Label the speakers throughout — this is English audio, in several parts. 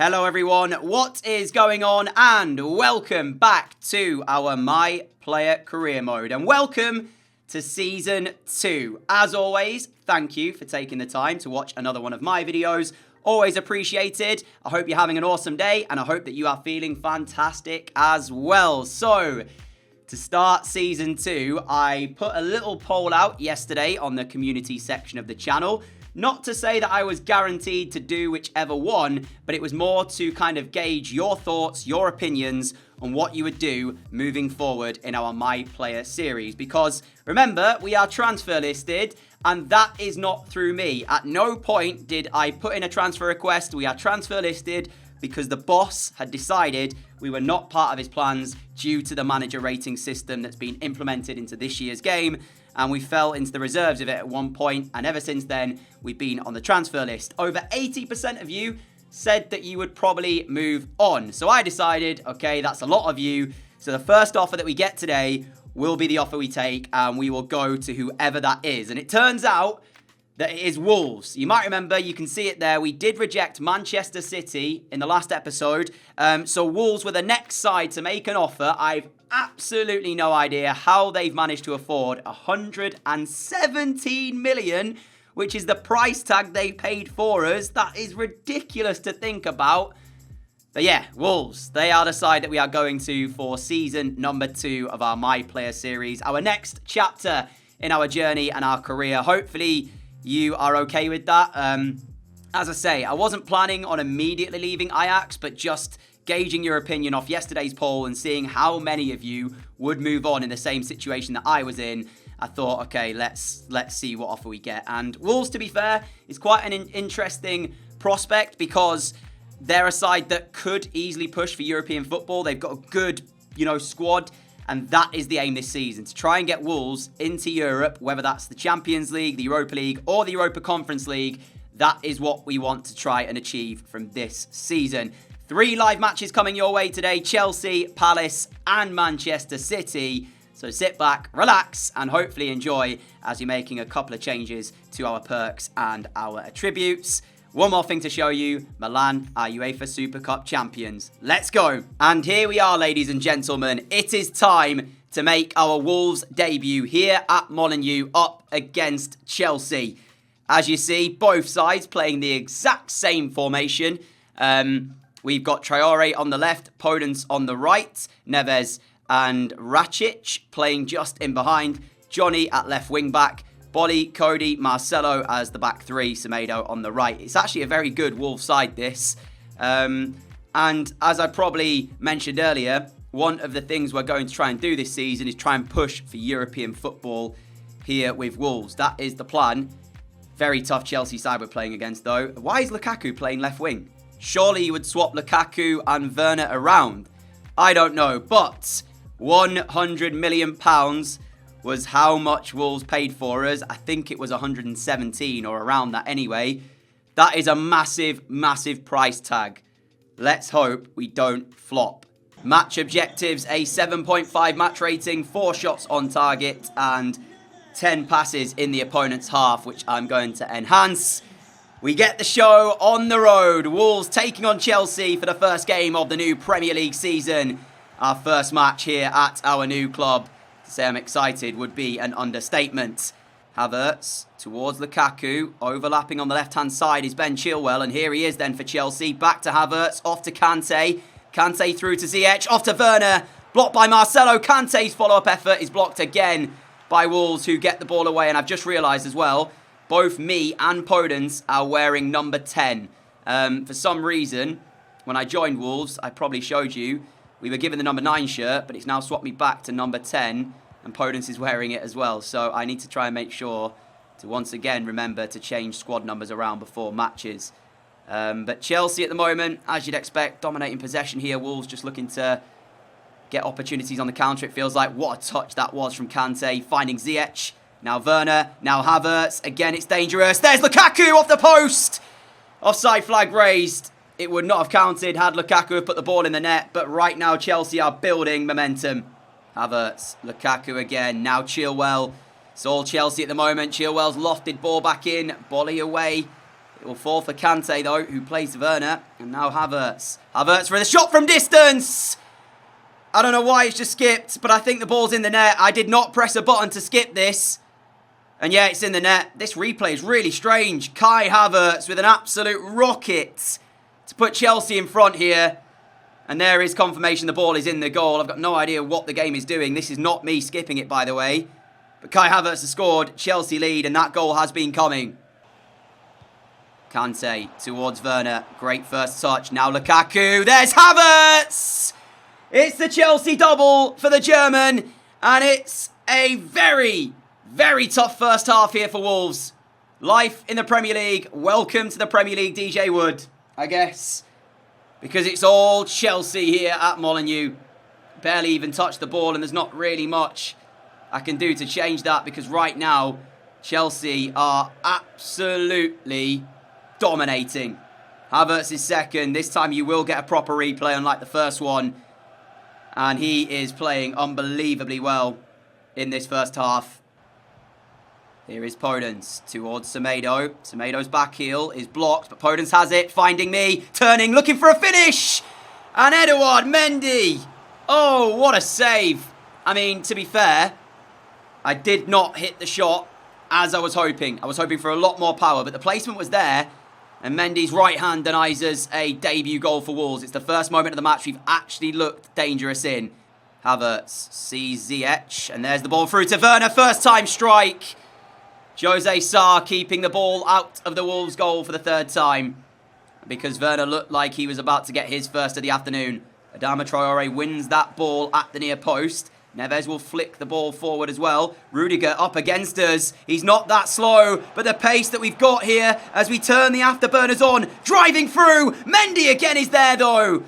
Speaker 1: Hello everyone, what is going on? And welcome back to our My Player Career Mode. And welcome to Season 2. As always, thank you for taking the time to watch another one of my videos. Always appreciated. I hope you're having an awesome day and I hope that you are feeling fantastic as well. So, to start Season 2, I put a little poll out yesterday on the community section of the channel. Not to say that I was guaranteed to do whichever one, but it was more to kind of gauge your thoughts, your opinions on what you would do moving forward in our My Player series. Because remember, we are transfer listed, and that is not through me. At no point did I put in a transfer request. We are transfer listed because the boss had decided we were not part of his plans due to the manager rating system that's been implemented into this year's game. And we fell into the reserves of it at one point, and ever since then, we've been on the transfer list. Over 80% of you said that you would probably move on. So I decided, okay, that's a lot of you. So the first offer that we get today will be the offer we take, and we will go to whoever that is. And it turns out that it is Wolves. You might remember, you can see it there, we did reject Manchester City in the last episode. So Wolves were the next side to make an offer. I've absolutely no idea how they've managed to afford 117 million, which is the price tag they paid for us. That is ridiculous to think about. But yeah, Wolves, they are the side that we are going to for season number 2 of our My Player series. Our next chapter in our journey and our career. Hopefully you are okay with that. As I say, I wasn't planning on immediately leaving Ajax, but just gauging your opinion off yesterday's poll and seeing how many of you would move on in the same situation that I was in, I thought, okay, let's see what offer we get. And Wolves, to be fair, is quite an interesting prospect because they're a side that could easily push for European football. They've got a good, squad, and that is the aim this season, to try and get Wolves into Europe, whether that's the Champions League, the Europa League, or the Europa Conference League. That is what we want to try and achieve from this season. 3 live matches coming your way today: Chelsea, Palace, and Manchester City. So sit back, relax, and hopefully enjoy as you're making a couple of changes to our perks and our attributes. One more thing to show you: Milan are UEFA Super Cup champions. Let's go. And here we are, ladies and gentlemen. It is time to make our Wolves debut here at Molineux up against Chelsea. As you see, both sides playing the exact same formation. We've got Traore on the left, Podence on the right, Neves and Rakic playing just in behind, Johnny at left wing back, Bolly, Cody, Marcelo as the back 3, Semedo on the right. It's actually a very good Wolves side, this. And as I probably mentioned earlier, one of the things we're going to try and do this season is try and push for European football here with Wolves. That is the plan. Very tough Chelsea side we're playing against, though. Why is Lukaku playing left wing? Surely you would swap Lukaku and Werner around. I don't know, but £100 million was how much Wolves paid for us. I think it was 117 or around that anyway. That is a massive, massive price tag. Let's hope we don't flop. Match objectives: a 7.5 match rating, 4 shots on target, and 10 passes in the opponent's half, which I'm going to enhance. We get the show on the road. Wolves taking on Chelsea for the first game of the new Premier League season. Our first match here at our new club. To say I'm excited would be an understatement. Havertz towards Lukaku. Overlapping on the left-hand side is Ben Chilwell. And here he is then for Chelsea. Back to Havertz. Off to Kante. Kante through to Ziyech. Off to Werner. Blocked by Marcelo. Kante's follow-up effort is blocked again by Wolves, who get the ball away. And I've just realised as well, both me and Podence are wearing number 10. For some reason, when I joined Wolves, I probably showed you, we were given the number 9 shirt, but it's now swapped me back to number 10, and Podence is wearing it as well. So I need to try and make sure to once again remember to change squad numbers around before matches. But Chelsea at the moment, as you'd expect, dominating possession here. Wolves just looking to get opportunities on the counter, it feels like. What a touch that was from Kante, finding Ziyech. Now Werner, now Havertz. Again, it's dangerous. There's Lukaku off the post. Offside flag raised. It would not have counted had Lukaku have put the ball in the net. But right now, Chelsea are building momentum. Havertz, Lukaku again. Now Chilwell. It's all Chelsea at the moment. Chilwell's lofted ball back in. Bolly away. It will fall for Kante, though, who plays Werner. And now Havertz. Havertz for the shot from distance. I don't know why it's just skipped, but I think the ball's in the net. I did not press a button to skip this. And yeah, it's in the net. This replay is really strange. Kai Havertz with an absolute rocket to put Chelsea in front here. And there is confirmation the ball is in the goal. I've got no idea what the game is doing. This is not me skipping it, by the way. But Kai Havertz has scored. Chelsea lead, and that goal has been coming. Kante towards Werner. Great first touch. Now Lukaku. There's Havertz! It's the Chelsea double for the German. And it's a very, very tough first half here for Wolves. Life in the Premier League. Welcome to the Premier League, DJWood, I guess. Because it's all Chelsea here at Molineux. Barely even touched the ball, and there's not really much I can do to change that, because right now, Chelsea are absolutely dominating. Havertz is second. This time you will get a proper replay, unlike the first one. And he is playing unbelievably well in this first half. Here is Podence towards Semedo. Semedo's back heel is blocked, but Podence has it. Finding me. Turning, looking for a finish. And Edouard Mendy. Oh, what a save. I mean, to be fair, I did not hit the shot as I was hoping. I was hoping for a lot more power, but the placement was there. And Mendy's right hand denies us a debut goal for Wolves. It's the first moment of the match we've actually looked dangerous in. Havertz sees Ziyech, and there's the ball through to Werner. First time strike. Jose Sarr keeping the ball out of the Wolves goal for the third time, because Werner looked like he was about to get his first of the afternoon. Adama Traore wins that ball at the near post. Neves will flick the ball forward as well. Rudiger up against us. He's not that slow, but the pace that we've got here as we turn the afterburners on. Driving through. Mendy again is there, though.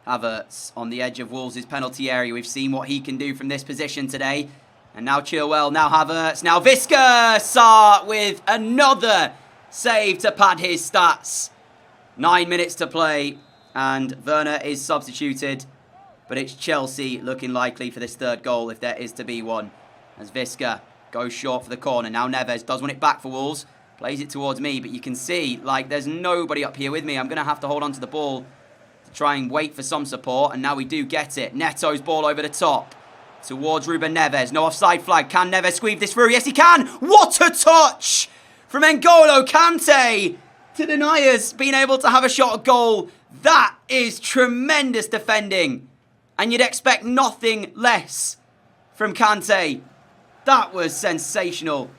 Speaker 1: Havertz on the edge of Wolves' penalty area. We've seen what he can do from this position today. And now Chilwell, now Havertz, now Visca. Sarr with another save to pad his stats. 9 minutes to play, and Werner is substituted. But it's Chelsea looking likely for this third goal, if there is to be one. As Visca goes short for the corner. Now Neves does want it back for Wolves. Plays it towards me, but you can see, like, there's nobody up here with me. I'm going to have to hold on to the ball to try and wait for some support. And now we do get it. Neto's ball over the top towards Ruben Neves. No offside flag. Can Neves squeeze this through? Yes, he can. What a touch from N'Golo Kante to deny us being able to have a shot at goal. That is tremendous defending. And you'd expect nothing less from Kante. That was sensational.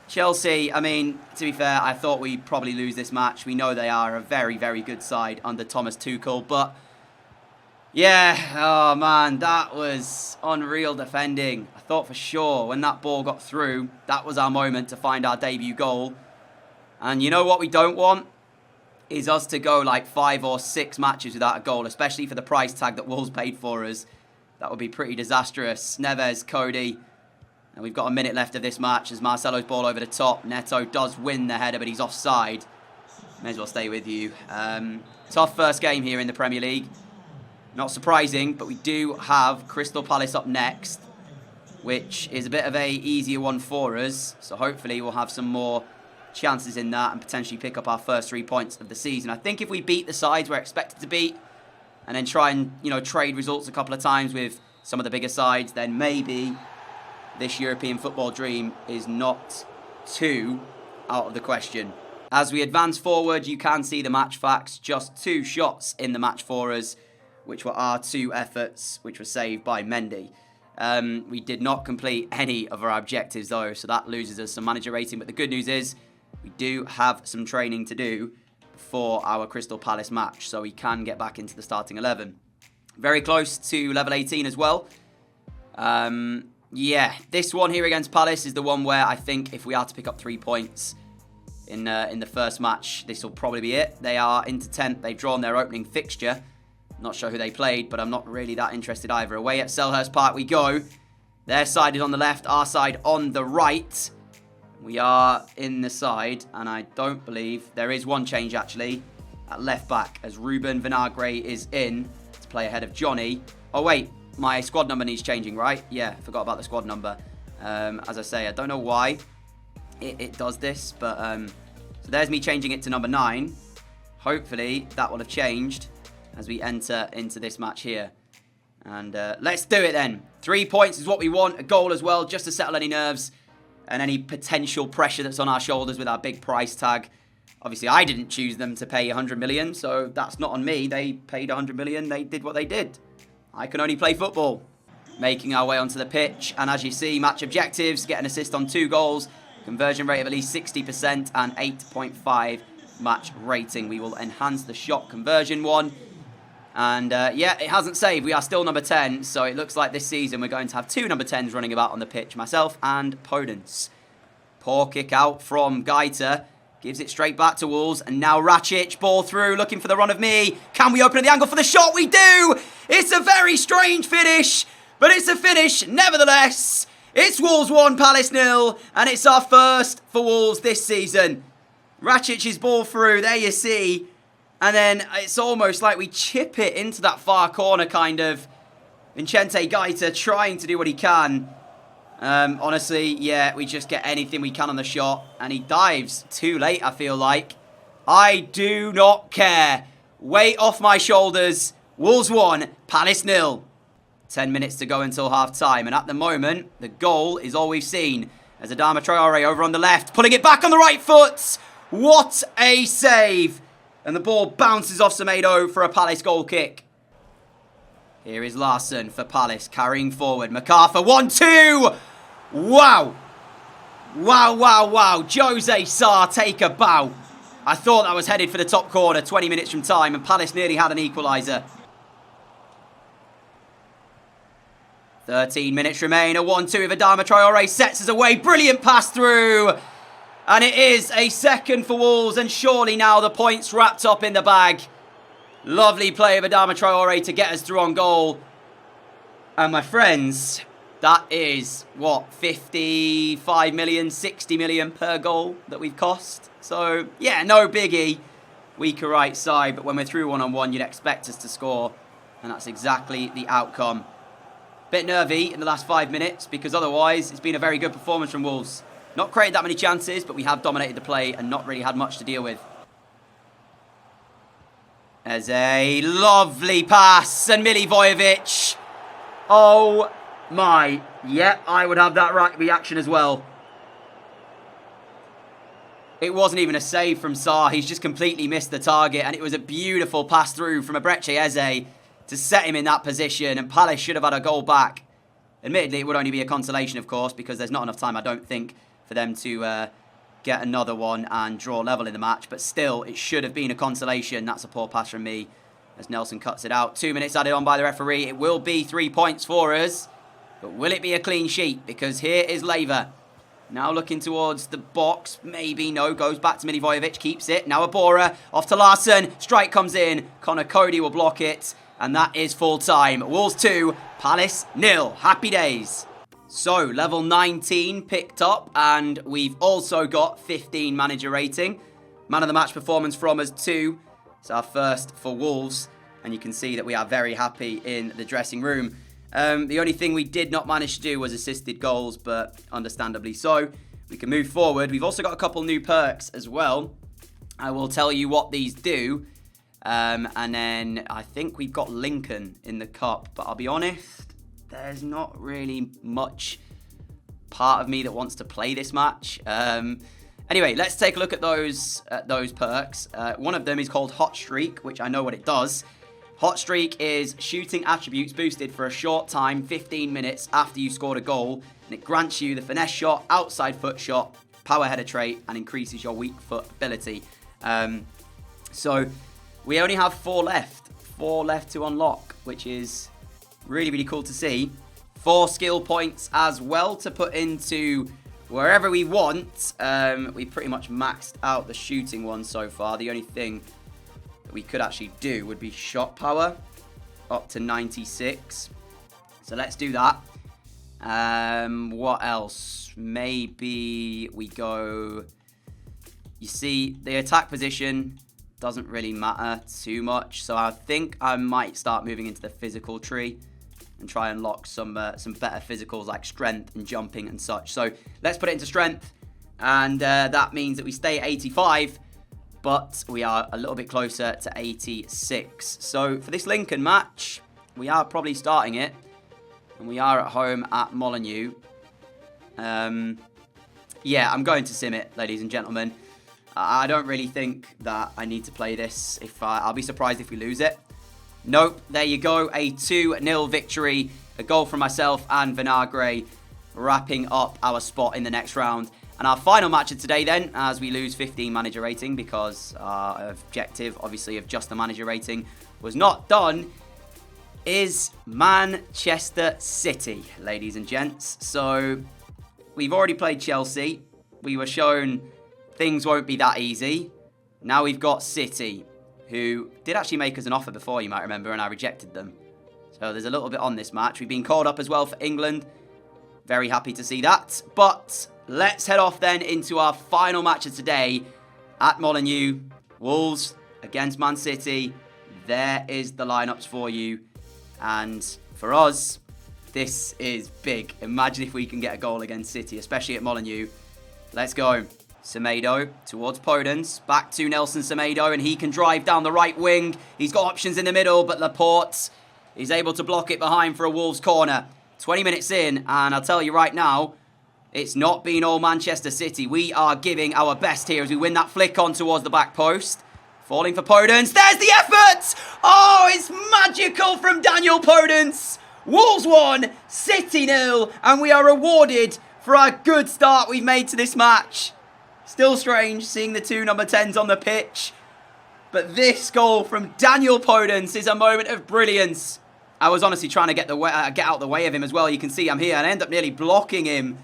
Speaker 1: Chelsea, I mean, to be fair, I thought we'd probably lose this match. We know they are a very, very good side under Thomas Tuchel. But, yeah, oh man, that was unreal defending. I thought for sure when that ball got through, that was our moment to find our debut goal. And you know what we don't want? Is us to go like 5 or 6 matches without a goal, especially for the price tag that Wolves paid for us. That would be pretty disastrous. Neves, Cody. And we've got a minute left of this match as Marcelo's ball over the top. Neto does win the header, but he's offside. May as well stay with you. Tough first game here in the Premier League. Not surprising, but we do have Crystal Palace up next, which is a bit of a easier one for us. So hopefully we'll have some more chances in that and potentially pick up our first 3 points of the season. I think if we beat the sides we're expected to beat and then try and, you know, trade results a couple of times with some of the bigger sides, then maybe this European football dream is not too out of the question. As we advance forward, you can see the match facts. Just 2 shots in the match for us, which were our 2 efforts, which were saved by Mendy. We did not complete any of our objectives though, so that loses us some manager rating. But the good news is we do have some training to do for our Crystal Palace match, so we can get back into the starting 11. Very close to level 18 as well. Yeah, this one here against Palace is the one where I think if we are to pick up 3 points in the first match, this will probably be it. They are into 10th. They've drawn their opening fixture. Not sure who they played, but I'm not really that interested either. Away at Selhurst Park we go. Their side is on the left, our side on the right. We are in the side, and I don't believe there is one change actually at left back as Ruben Vinagre is in to play ahead of Johnny. Oh wait, my squad number needs changing, right? Yeah, forgot about the squad number. As I say, I don't know why it does this, but so So there's me changing it to number 9. Hopefully, that will have changed as we enter into this match here. And let's do it then. 3 points is what we want. A goal as well, just to settle any nerves and any potential pressure that's on our shoulders with our big price tag. Obviously, I didn't choose them to pay 100 million, so that's not on me. They paid 100 million. They did what they did. I can only play football. Making our way onto the pitch. And as you see, match objectives, get an assist on 2 goals, conversion rate of at least 60%, and 8.5 match rating. We will enhance the shot conversion one. And yeah, it hasn't saved. We are still number 10, so it looks like this season we're going to have 2 number 10s running about on the pitch, myself and Podence. Poor kick out from Gaita. Gives it straight back to Wolves, and now Rakic, ball through, looking for the run of me. Can we open the angle for the shot? We do! It's a very strange finish, but it's a finish nevertheless. It's Wolves 1, Palace 0, and it's our first for Wolves this season. Rakic's ball through, there you see. And then it's almost like we chip it into that far corner, kind of. Vincente Gaita trying to do what he can. Honestly, yeah, we just get anything we can on the shot. And he dives too late, I feel like. I do not care. Weight off my shoulders. Wolves 1, Palace 0. 10 minutes to go until half-time. And at the moment, the goal is all we've seen. As Adama Traore over on the left, pulling it back on the right foot. What a save. And the ball bounces off Semedo for a Palace goal kick. Here is Larson for Palace, carrying forward. MacArthur, 1-2. Wow. Wow, wow, wow. Jose Sarr, take a bow. I thought that was headed for the top corner 20 minutes from time, and Palace nearly had an equaliser. 13 minutes remain. A 1-2 with Adama Traore sets us away. Brilliant pass through. And it is a second for Wolves, and surely now the points wrapped up in the bag. Lovely play of Adama Traore to get us through on goal. And my friends, that is, what, 55 million, 60 million per goal that we've cost. So, yeah, no biggie. Weaker right side, but when we're through one-on-one, you'd expect us to score. And that's exactly the outcome. Bit nervy in the last 5 minutes, because otherwise it's been a very good performance from Wolves. Not created that many chances, but we have dominated the play and not really had much to deal with. There's a lovely pass, and Milivojevic. Oh my. Yep, I would have that right reaction as well. It wasn't even a save from Sarr. He's just completely missed the target, and it was a beautiful pass through from Ebreche Eze to set him in that position, and Palace should have had a goal back. Admittedly, it would only be a consolation, of course, because there's not enough time, I don't think, for them to get another one and draw level in the match. But still, it should have been a consolation. That's a poor pass from me as Nelson cuts it out. 2 minutes added on by the referee. It will be 3 points for us. But will it be a clean sheet? Because here is Lever. Now looking towards the box. Maybe no. Goes back to Milivojevic. Keeps it. Now Abora. Off to Larson. Strike comes in. Connor Cody will block it. And that is full time. Wolves 2. Palace 0. Happy days. So, level 19 picked up, and we've also got 15 manager rating. Man of the match performance from us 2. It's our first for Wolves, and you can see that we are very happy in the dressing room. The only thing we did not manage to do was assisted goals, but understandably so. We can move forward. We've also got a couple new perks as well. I will tell you what these do. And then I think we've got Lincoln in the cup, but I'll be honest, there's not really much part of me that wants to play this match. Anyway, let's take a look at those perks. One of them is called Hot Streak, which I know what it does. Hot Streak is shooting attributes boosted for a short time, 15 minutes after you scored a goal, and it grants you the finesse shot, outside foot shot, power header trait, and increases your weak foot ability. So we only have 4 left. 4 left to unlock, which is really, really cool to see. 4 skill points as well to put into wherever we want. We pretty much maxed out the shooting one so far. The only thing that we could actually do would be shot power up to 96. So let's do that. What else? Maybe we go... You see, the attack position doesn't really matter too much. So I think I might start moving into the physical tree and try and unlock some better physicals like strength and jumping and such. So let's put it into strength. And that means that we stay at 85, but we are a little bit closer to 86. So for this Lincoln match, we are probably starting it. And we are at home at Molineux. Yeah, I'm going to sim it, ladies and gentlemen. I don't really think that I need to play this. I'll be surprised if we lose it. Nope, there you go. A 2-0 victory. A goal from myself and Vinagre, wrapping up our spot in the next round. And our final match of today then, as we lose 15 manager rating, because our objective, obviously, of just the manager rating was not done, is Manchester City, ladies and gents. So we've already played Chelsea. We were shown things won't be that easy. Now we've got City, who did actually make us an offer before, you might remember, and I rejected them. So there's a little bit on this match. We've been called up as well for England. Very happy to see that. But let's head off then into our final match of today at Molineux. Wolves against Man City. There is the lineups for you. And for us, this is big. Imagine if we can get a goal against City, especially at Molineux. Let's go. Semedo towards Podence. Back to Nelson Semedo, and he can drive down the right wing. He's got options in the middle, but Laporte is able to block it behind for a Wolves corner. 20 minutes in, and I'll tell you right now, it's not been all Manchester City. We are giving our best here as we win that flick on towards the back post. Falling for Podence. There's the effort! Oh, it's magical from Daniel Podence. Wolves 1, City 0, and we are rewarded for our good start we've made to this match. Still strange seeing the two number 10s on the pitch. But this goal from Daniel Podence is a moment of brilliance. I was honestly trying to get out the way of him as well. You can see I'm here and I end up nearly blocking him.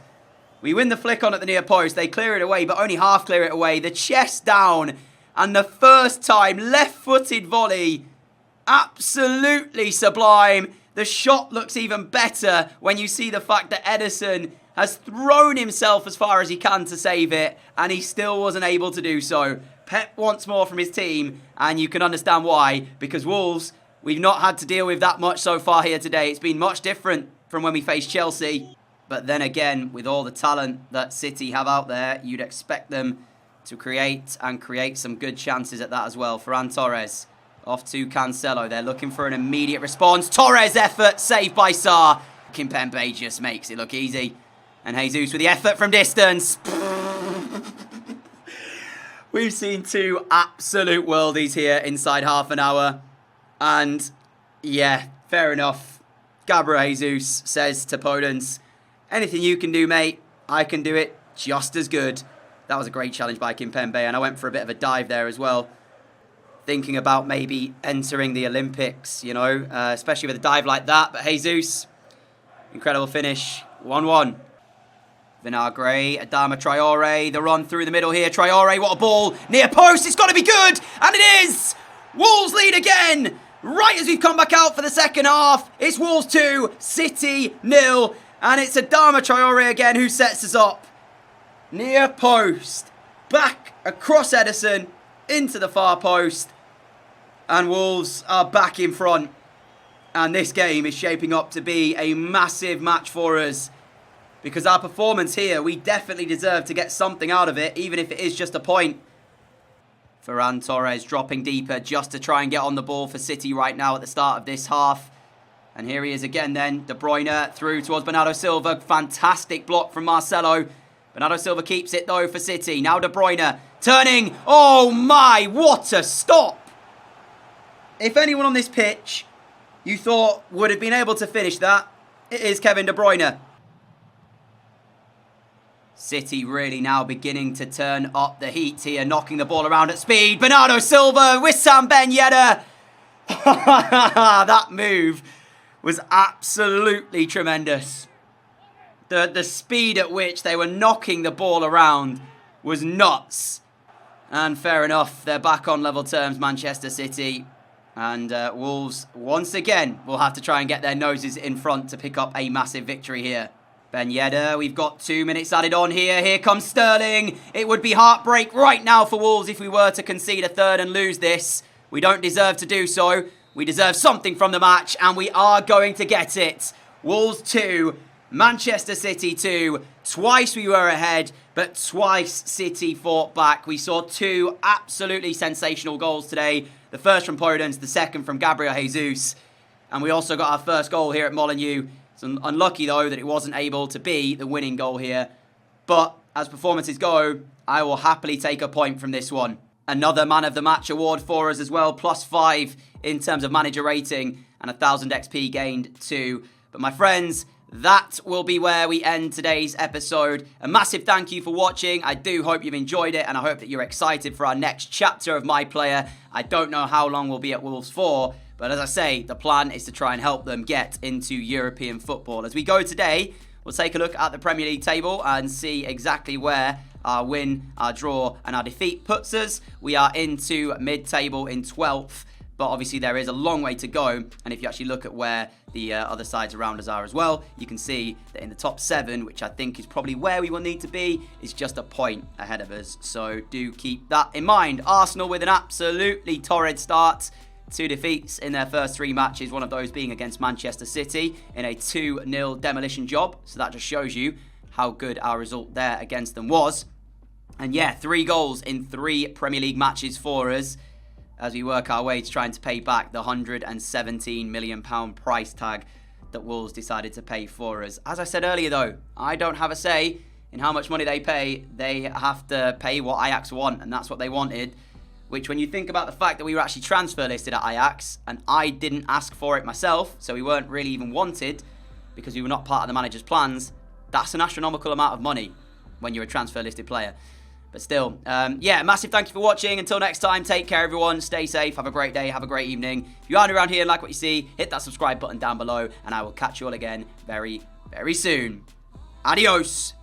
Speaker 1: We win the flick on at the near post. They clear it away, but only half clear it away. The chest down and the first time left-footed volley. Absolutely sublime. The shot looks even better when you see the fact that Ederson has thrown himself as far as he can to save it, and he still wasn't able to do so. Pep wants more from his team, and you can understand why, because Wolves, we've not had to deal with that much so far here today. It's been much different from when we faced Chelsea. But then again, with all the talent that City have out there, you'd expect them to create some good chances at that as well. Ferran Torres off to Cancelo. They're looking for an immediate response. Torres effort, saved by Sarr. Kimpembe just makes it look easy. And Jesus with the effort from distance. We've seen two absolute worldies here inside half an hour. And yeah, fair enough. Gabriel Jesus says to Podence, anything you can do, mate, I can do it just as good. That was a great challenge by Kimpembe, and I went for a bit of a dive there as well. Thinking about maybe entering the Olympics, you know, especially with a dive like that. But Jesus, incredible finish, 1-1. Vinagre, Adama Traore, the run through the middle here. Traore, what a ball. Near post, it's got to be good. And it is. Wolves lead again. Right as we've come back out for the second half. It's Wolves 2, City 0. And it's Adama Traore again who sets us up. Near post. Back across Ederson. Into the far post. And Wolves are back in front. And this game is shaping up to be a massive match for us. Because our performance here, we definitely deserve to get something out of it, even if it is just a point. Ferran Torres dropping deeper just to try and get on the ball for City right now at the start of this half. And here he is again then. De Bruyne through towards Bernardo Silva. Fantastic block from Marcelo. Bernardo Silva keeps it though for City. Now De Bruyne turning. Oh my, what a stop. If anyone on this pitch you thought would have been able to finish that, it is Kevin De Bruyne. City really now beginning to turn up the heat here, knocking the ball around at speed. Bernardo Silva, Wissam Ben Yedder. That move was absolutely tremendous. The speed at which they were knocking the ball around was nuts. And fair enough, they're back on level terms, Manchester City. And Wolves, once again, will have to try and get their noses in front to pick up a massive victory here. Ben Yedder, we've got 2 minutes added on here. Here comes Sterling. It would be heartbreak right now for Wolves if we were to concede a third and lose this. We don't deserve to do so. We deserve something from the match, and we are going to get it. Wolves 2, Manchester City 2. Twice we were ahead, but twice City fought back. We saw 2 absolutely sensational goals today. The first from Podence, the second from Gabriel Jesus. And we also got our first goal here at Molineux. It's unlucky, though, that it wasn't able to be the winning goal here. But as performances go, I will happily take a point from this one. Another Man of the Match award for us as well. +5 in terms of manager rating and 1,000 XP gained too. But my friends, that will be where we end today's episode. A massive thank you for watching. I do hope you've enjoyed it, and I hope that you're excited for our next chapter of My Player. I don't know how long we'll be at Wolves for, but as I say, the plan is to try and help them get into European football. As we go today, we'll take a look at the Premier League table and see exactly where our win, our draw, and our defeat puts us. We are into mid-table in 12th, but obviously there is a long way to go. And if you actually look at where the other sides around us are as well, you can see that in the top 7, which I think is probably where we will need to be, is just a point ahead of us. So do keep that in mind. Arsenal with an absolutely torrid start. 2 defeats in their first 3 matches, one of those being against Manchester City in a 2-0 demolition job. So that just shows you how good our result there against them was. And yeah, 3 goals in 3 Premier League matches for us as we work our way to trying to pay back the £117 million price tag that Wolves decided to pay for us. As I said earlier though, I don't have a say in how much money they pay. They have to pay what Ajax want, and that's what they wanted. Which, when you think about the fact that we were actually transfer listed at Ajax, and I didn't ask for it myself, so we weren't really even wanted because we were not part of the manager's plans, that's an astronomical amount of money when you're a transfer listed player. But still, yeah, massive thank you for watching. Until next time, take care, everyone. Stay safe. Have a great day. Have a great evening. If you aren't around here and like what you see, hit that subscribe button down below, and I will catch you all again very, very soon. Adios.